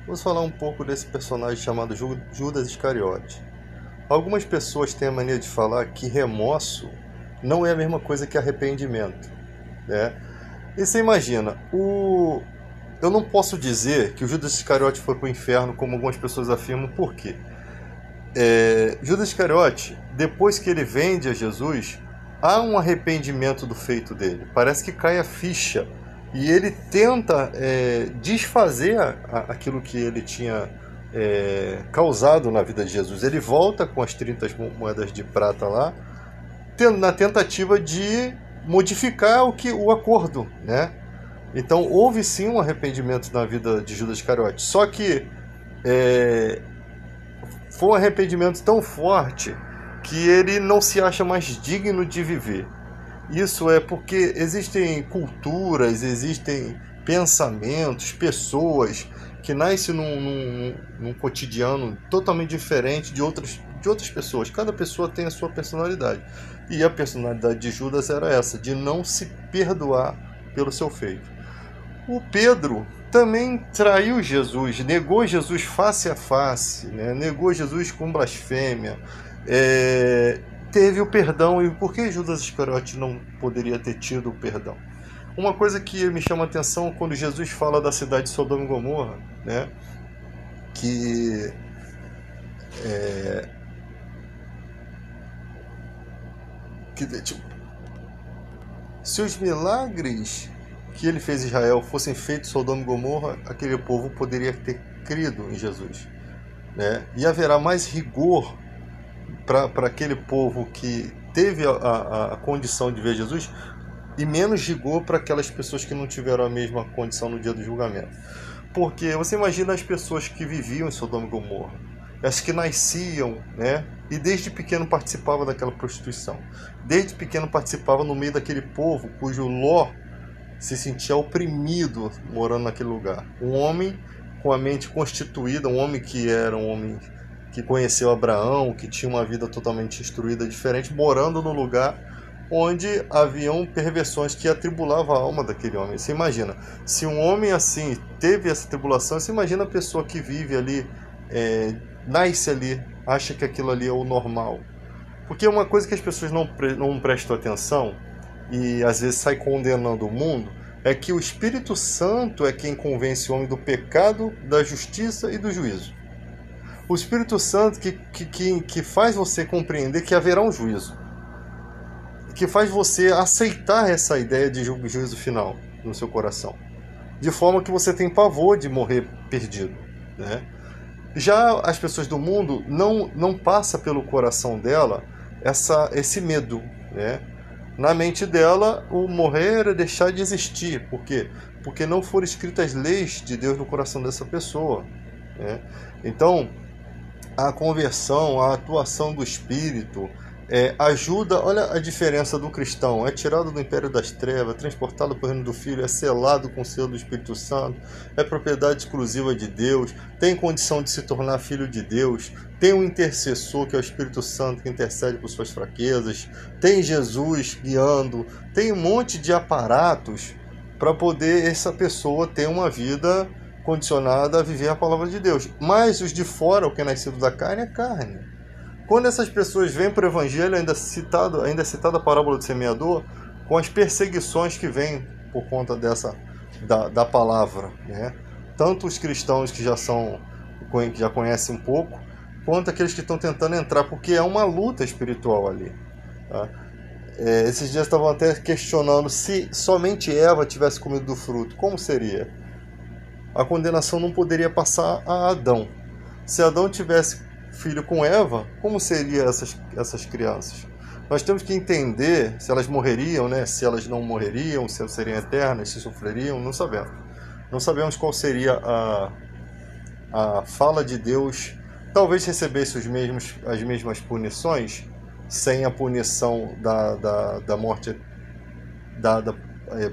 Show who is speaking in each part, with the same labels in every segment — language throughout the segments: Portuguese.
Speaker 1: Vamos falar um pouco desse personagem chamado Judas Iscariote. Algumas pessoas têm a mania de falar que remorso não é a mesma coisa que arrependimento, né? E você imagina, eu não posso dizer que o Judas Iscariote foi para o inferno, como algumas pessoas afirmam, por quê? Judas Iscariote, depois que ele vende a Jesus, há um arrependimento do feito dele. Parece que cai a ficha e ele tenta desfazer aquilo que ele tinha causado na vida de Jesus. Ele volta com as 30 moedas de prata lá, na tentativa de modificar o acordo, né? Então houve sim um arrependimento na vida de Judas Iscariote. Só que foi um arrependimento tão forte que ele não se acha mais digno de viver. Isso é porque existem culturas, existem pensamentos, pessoas que nascem num cotidiano totalmente diferente de outras pessoas. Cada pessoa tem a sua personalidade. E a personalidade de Judas era essa, de não se perdoar pelo seu feito. O Pedro também traiu Jesus, negou Jesus face a face, né? Negou Jesus com blasfêmia, teve o perdão. E por que Judas Iscariote não poderia ter tido o perdão? Uma coisa que me chama a atenção quando Jesus fala da cidade de Sodoma e Gomorra, né? Que tipo, se os milagres que ele fez em Israel fossem feitos em Sodoma e Gomorra, aquele povo poderia ter crido em Jesus, né? E haverá mais rigor para aquele povo que teve a condição de ver Jesus e menos rigor para aquelas pessoas que não tiveram a mesma condição no dia do julgamento. Porque você imagina as pessoas que viviam em Sodoma e Gomorra, as que nasciam, né? E desde pequeno participavam daquela prostituição. Desde pequeno participava no meio daquele povo cujo Ló se sentia oprimido morando naquele lugar. Um homem com a mente constituída, um homem que era um homem que conheceu Abraão, que tinha uma vida totalmente instruída, diferente, morando no lugar onde haviam perversões que atribulavam a alma daquele homem. Você imagina, se um homem assim teve essa tribulação, você imagina a pessoa que vive ali, nasce ali, acha que aquilo ali é o normal. Porque uma coisa que as pessoas não prestam atenção e às vezes sai condenando o mundo é que o Espírito Santo é quem convence o homem do pecado, da justiça e do juízo. O Espírito Santo que faz você compreender que haverá um juízo, que faz você aceitar essa ideia de juízo final no seu coração, de forma que você tem pavor de morrer perdido, né? Já as pessoas do mundo não passa pelo coração dela esse medo, né? Na mente dela, o morrer é deixar de existir. Por quê? Porque não foram escritas leis de Deus no coração dessa pessoa, né? Então, a conversão, a atuação do Espírito ajuda. Olha a diferença do cristão: é tirado do império das trevas, transportado para o reino do Filho, é selado com o selo do Espírito Santo, é propriedade exclusiva de Deus, tem condição de se tornar filho de Deus, tem um intercessor que é o Espírito Santo que intercede por suas fraquezas, tem Jesus guiando, tem um monte de aparatos para poder essa pessoa ter uma vida condicionada a viver a palavra de Deus. Mas os de fora, o que é nascido da carne, é carne. Quando essas pessoas vêm para o Evangelho, ainda é citada a parábola do semeador, com as perseguições que vêm por conta da palavra, né? Tanto os cristãos que já conhecem um pouco, quanto aqueles que estão tentando entrar, porque é uma luta espiritual ali, tá? Esses dias estavam até questionando se somente Eva tivesse comido do fruto, como seria? A condenação não poderia passar a Adão. Se Adão tivesse filho com Eva, como seriam essas crianças? Nós temos que entender se elas morreriam, né? Se elas não morreriam, se elas seriam eternas, se sofreriam, não sabemos. Não sabemos qual seria a fala de Deus. Talvez recebesse as mesmas punições, sem a punição da morte dada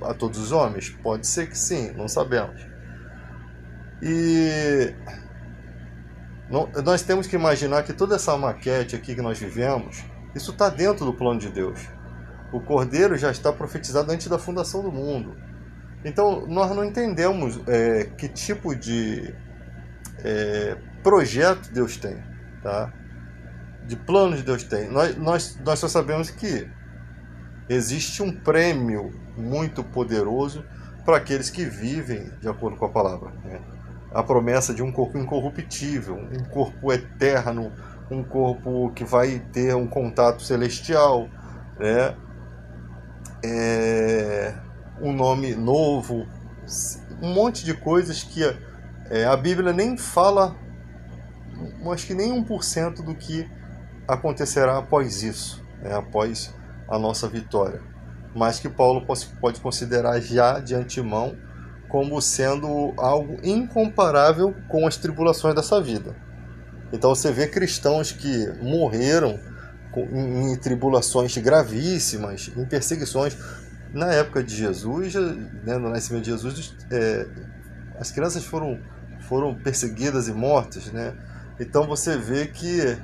Speaker 1: a todos os homens? Pode ser que sim, não sabemos. E nós temos que imaginar que toda essa maquete aqui que nós vivemos, isso está dentro do plano de Deus. O Cordeiro já está profetizado antes da fundação do mundo. Então nós não entendemos que tipo de projeto Deus tem, tá? De planos Deus tem. Nós só sabemos que existe um prêmio muito poderoso para aqueles que vivem de acordo com a palavra, né? A promessa de um corpo incorruptível, um corpo eterno, um corpo que vai ter um contato celestial, né? Um nome novo, um monte de coisas que a Bíblia nem fala, acho que nem 1% do que acontecerá após isso, né? Após a nossa vitória, mas que Paulo pode considerar já de antemão como sendo algo incomparável com as tribulações dessa vida. Então você vê cristãos que morreram em tribulações gravíssimas, em perseguições. Na época de Jesus, né, no nascimento de Jesus, as crianças foram perseguidas e mortas, né? Então você vê que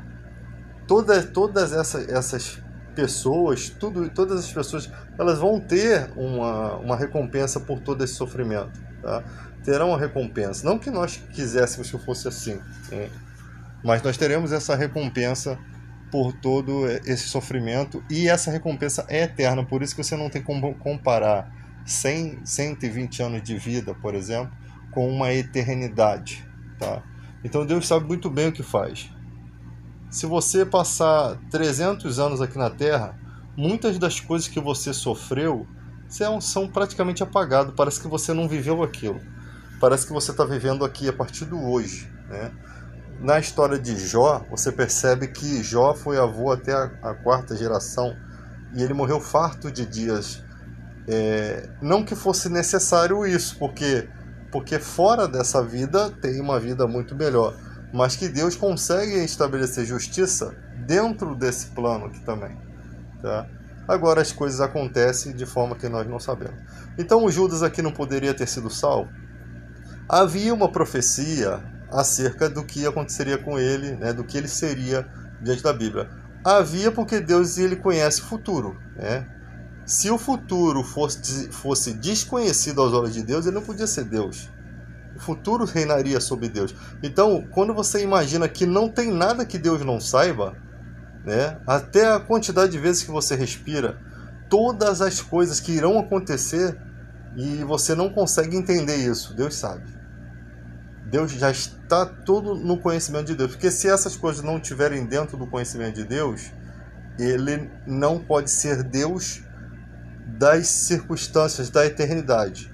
Speaker 1: todas essas pessoas, todas as pessoas, elas vão ter uma recompensa por todo esse sofrimento, tá? Terão uma recompensa. Não que nós quiséssemos que fosse assim, né? Mas nós teremos essa recompensa por todo esse sofrimento, e essa recompensa é eterna. Por isso que você não tem como comparar 120 anos de vida, por exemplo, com uma eternidade, tá? Então Deus sabe muito bem o que faz. Se você passar 300 anos aqui na Terra, muitas das coisas que você sofreu são praticamente apagadas. Parece que você não viveu aquilo. Parece que você está vivendo aqui a partir do hoje, né? Na história de Jó, você percebe que Jó foi avô até a 4ª geração e ele morreu farto de dias. Não que fosse necessário isso, porque fora dessa vida tem uma vida muito melhor, mas que Deus consegue estabelecer justiça dentro desse plano aqui também, tá? Agora as coisas acontecem de forma que nós não sabemos. Então o Judas aqui não poderia ter sido salvo? Havia uma profecia acerca do que aconteceria com ele, né, do que ele seria diante da Bíblia. Havia, porque Deus, ele conhece o futuro, né? Se o futuro fosse desconhecido aos olhos de Deus, ele não podia ser Deus. O futuro reinaria sobre Deus. Então, quando você imagina que não tem nada que Deus não saiba, né, até a quantidade de vezes que você respira, todas as coisas que irão acontecer, e você não consegue entender isso, Deus sabe. Deus já está tudo no conhecimento de Deus. Porque se essas coisas não estiverem dentro do conhecimento de Deus, ele não pode ser Deus das circunstâncias da eternidade.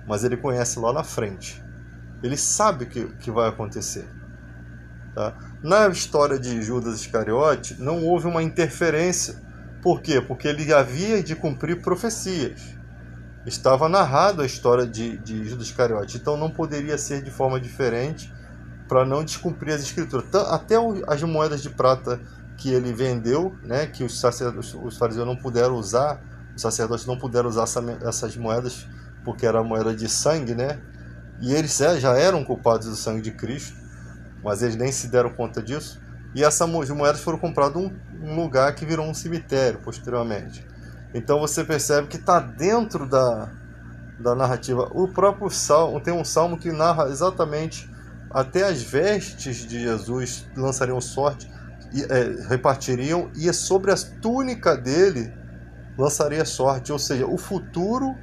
Speaker 1: Mas ele conhece lá na frente. Ele sabe o que vai acontecer, tá? Na história de Judas Iscariote, não houve uma interferência. Por quê? Porque ele havia de cumprir profecias. Estava narrado a história de Judas Iscariote, então não poderia ser de forma diferente para não descumprir as escrituras. Até as moedas de prata que ele vendeu, né, que os fariseus não puderam usar, os sacerdotes não puderam usar essas moedas porque era moeda de sangue, né? E eles já eram culpados do sangue de Cristo, mas eles nem se deram conta disso. E essas moedas foram compradas um lugar que virou um cemitério posteriormente. Então você percebe que está dentro da narrativa. O próprio Salmo, tem um Salmo que narra exatamente até as vestes de Jesus lançariam sorte, repartiriam, e sobre a túnica dele lançaria sorte. Ou seja, o futuro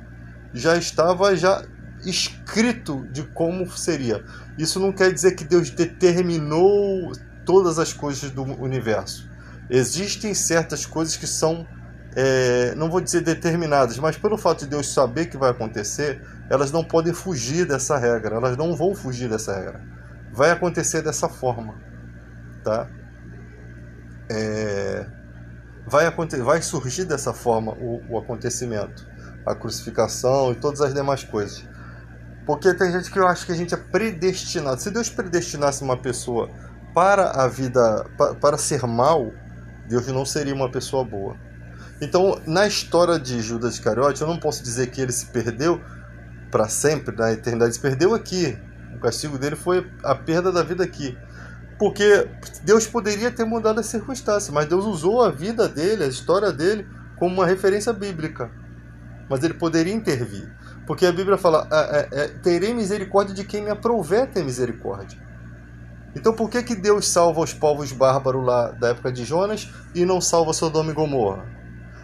Speaker 1: já estava escrito de como seria. Isso não quer dizer que Deus determinou todas as coisas do universo. Existem certas coisas que são, não vou dizer determinadas, mas pelo fato de Deus saber que vai acontecer, elas não podem fugir dessa regra, elas não vão fugir dessa regra. Vai acontecer dessa forma, tá? Vai surgir dessa forma o acontecimento, a crucificação e todas as demais coisas. Porque tem gente que acha que a gente é predestinado. Se Deus predestinasse uma pessoa para a vida, para ser mal, Deus não seria uma pessoa boa. Então, na história de Judas Iscariote, eu não posso dizer que ele se perdeu para sempre, na eternidade. Se perdeu aqui. O castigo dele foi a perda da vida aqui. Porque Deus poderia ter mudado as circunstâncias, mas Deus usou a vida dele, a história dele, como uma referência bíblica. Mas ele poderia intervir. Porque a Bíblia fala, terei misericórdia de quem me aprouver ter misericórdia. Então por que que Deus salva os povos bárbaros lá da época de Jonas e não salva Sodoma e Gomorra?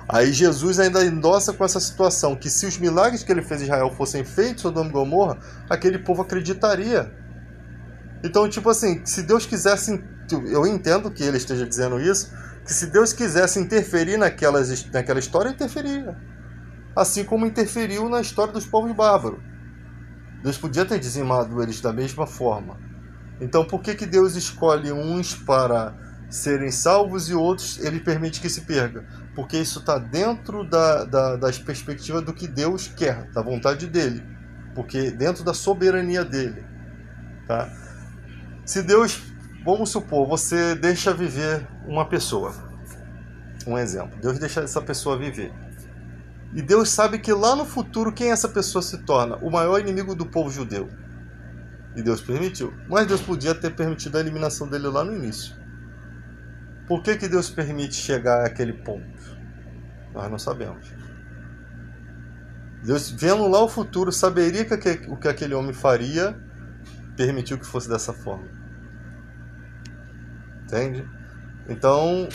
Speaker 1: Aí Jesus ainda endossa com essa situação, que se os milagres que ele fez em Israel fossem feitos em Sodoma e Gomorra, aquele povo acreditaria. Então, tipo assim, se Deus quisesse, eu entendo que ele esteja dizendo isso, que se Deus quisesse interferir naquela história, interferia. Assim como interferiu na história dos povos bárbaros. Deus podia ter dizimado eles da mesma forma. Então, por que que Deus escolhe uns para serem salvos e outros ele permite que se perca? Porque isso está dentro das perspectivas do que Deus quer, da vontade dele. Porque dentro da soberania dele. Tá? Se Deus, vamos supor, você deixa viver uma pessoa. Um exemplo. Deus deixa essa pessoa viver. E Deus sabe que lá no futuro quem essa pessoa se torna? O maior inimigo do povo judeu. E Deus permitiu. Mas Deus podia ter permitido a eliminação dele lá no início. Por que que Deus permite chegar àquele ponto? Nós não sabemos. Deus, vendo lá o futuro, saberia o que aquele homem faria, permitiu que fosse dessa forma. Entende? Então,